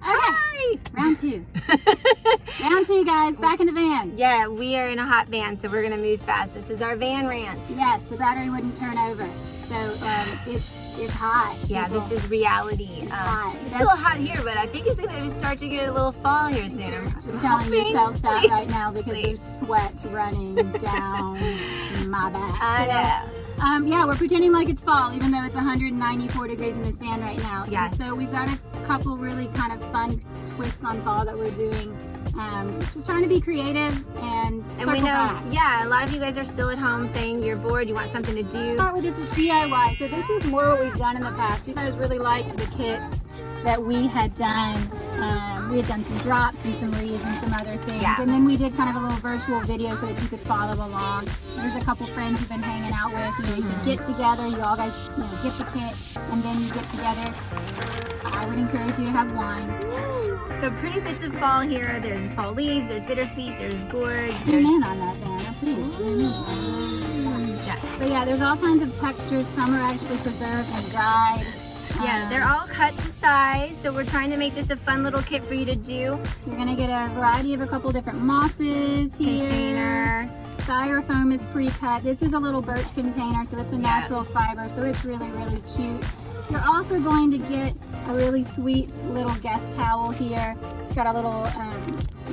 Hi. Round two. Round two, guys. Back in the van. Yeah, we are in a hot van, so we're gonna move fast. This is our van rant. Yes, the battery wouldn't turn over. So it's hot. Yeah, people. this is reality. It's hot. It's still hot here, but I think it's gonna start to get a little fall here soon. I'm Just telling hoping. yourself that Please. right now because Please. there's sweat running down my back. I know. Yeah, we're pretending like it's fall, even though it's 194 degrees in this van right now. Yes. And so we've got a couple really kind of fun twists on fall that we're doing. Just trying to be creative and circle we know, back. yeah, a lot of you guys are still at home saying you're bored, you want something to do. Start with this is DIY. So this is more what we've done in the past. You guys really liked the kits that we had done. We had done some drops and some wreaths and some other things. Yeah. And then we did kind of a little virtual video so that you could follow along. There's a couple friends you've been hanging out with. You can get together. You all guys get the kit and then you get together. I would encourage you to have one. So pretty bits of fall here. There's fall leaves, there's bittersweet, there's gourds. Zoom in on that, Vanna, please. Zoom in. Yeah. But yeah, there's all kinds of textures. Some are actually preserved and dried. Yeah, they're all cut to size, so we're trying to make this a fun little kit for you to do. You're gonna get a variety of a couple different mosses here. Container. Styrofoam is pre-cut. This is a little birch container, so it's a natural fiber, so it's really, really cute. You're also going to get a really sweet little guest towel here. It's got a little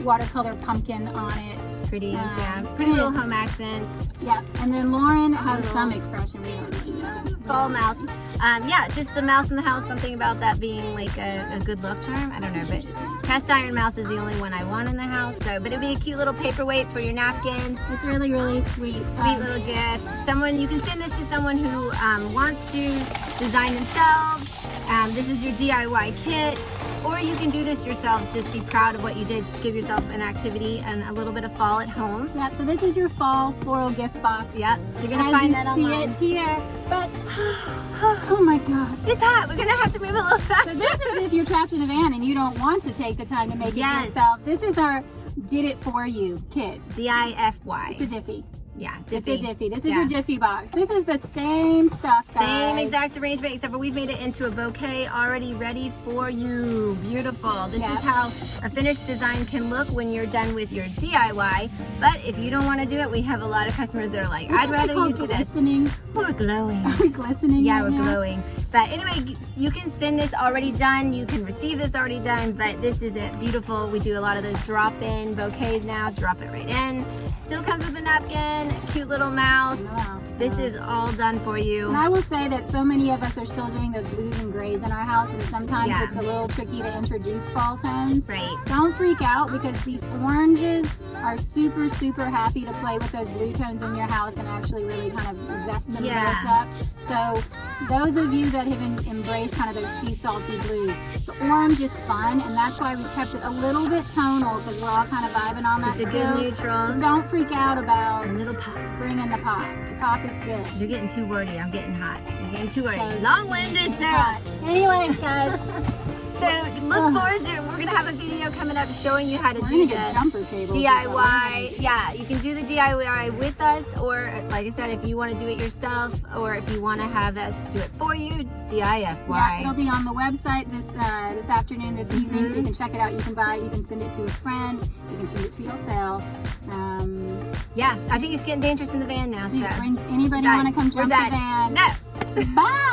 watercolor pumpkin on it. Pretty, yeah. it Pretty little is. home accents. Yeah, and then Lauren has some expression. We don't really know. Fall mouse. Yeah, just the mouse in the house. Something about that being like a good luck charm. I don't know, but cast iron mouse is the only one I want in the house. So, but it'd be a cute little paperweight for your napkins. It's really, really sweet. Sweet little gift. Someone, you can send this to someone who wants to design themselves. This is your DIY kit. Or you can do this yourself. Just be proud of what you did. Give yourself an activity and a little bit of fall at home. Yep, so this is your fall floral gift box. Yep, you're gonna As find you that see online. it here, but oh my God. It's hot. We're gonna have to move a little faster. So this is if you're trapped in a van and you don't want to take the time to make it Yes. yourself. This is our did it for you kit. DIFY. It's a DIFY. Yeah, It's a DIFY. This is Yeah. your DIFY box. This is the same stuff, guys. Same exact arrangement, except for we've made it into a bouquet already ready for you. Beautiful. This is how a finished design can look when you're done with your DIY. But if you don't want to do it, we have a lot of customers that are like, I'd rather you do this. Glistening. We're glowing. Are we glistening? Yeah, right we're now? glowing. But anyway, you can send this already done. You can receive this already done. But this is it. Beautiful. We do a lot of those drop-in bouquets now. Drop it right in. Still comes with a napkin. Cute little mouse. Wow. This is all done for you. And I will say that so many of us are still doing those blues and grays in our house, and sometimes Yeah. it's a little tricky to introduce fall tones. Right. Don't freak out because these oranges are super, super happy to play with those blue tones in your house and actually really kind of zest them both up. So those of you that have embraced kind of those sea salty blues, the orange is fun, and that's why we kept it a little bit tonal because we're all kind of vibing on that It's a still. good neutral. But don't freak out about A little pop. bringing the pop. The pop is good. You're getting too wordy. I'm getting hot. You're getting too wordy. So Long-winded, stinking Sarah. hot. Anyways, guys, So look forward to it. We're gonna have a video coming up showing you how to we're do gonna get the jumper cables. DIY. Yeah, you can do the DIY with us, or like I said, if you want to do it yourself, or if you want to have us do it for you, DIFY. Yeah, it'll be on the website this afternoon, this evening, so you can check it out. You can buy it. You can send it to a friend. You can send it to yourself. Yeah, I think it's getting dangerous in the van now. Dude, So. anybody Done. want to come We're jump the done. van? No. Bye.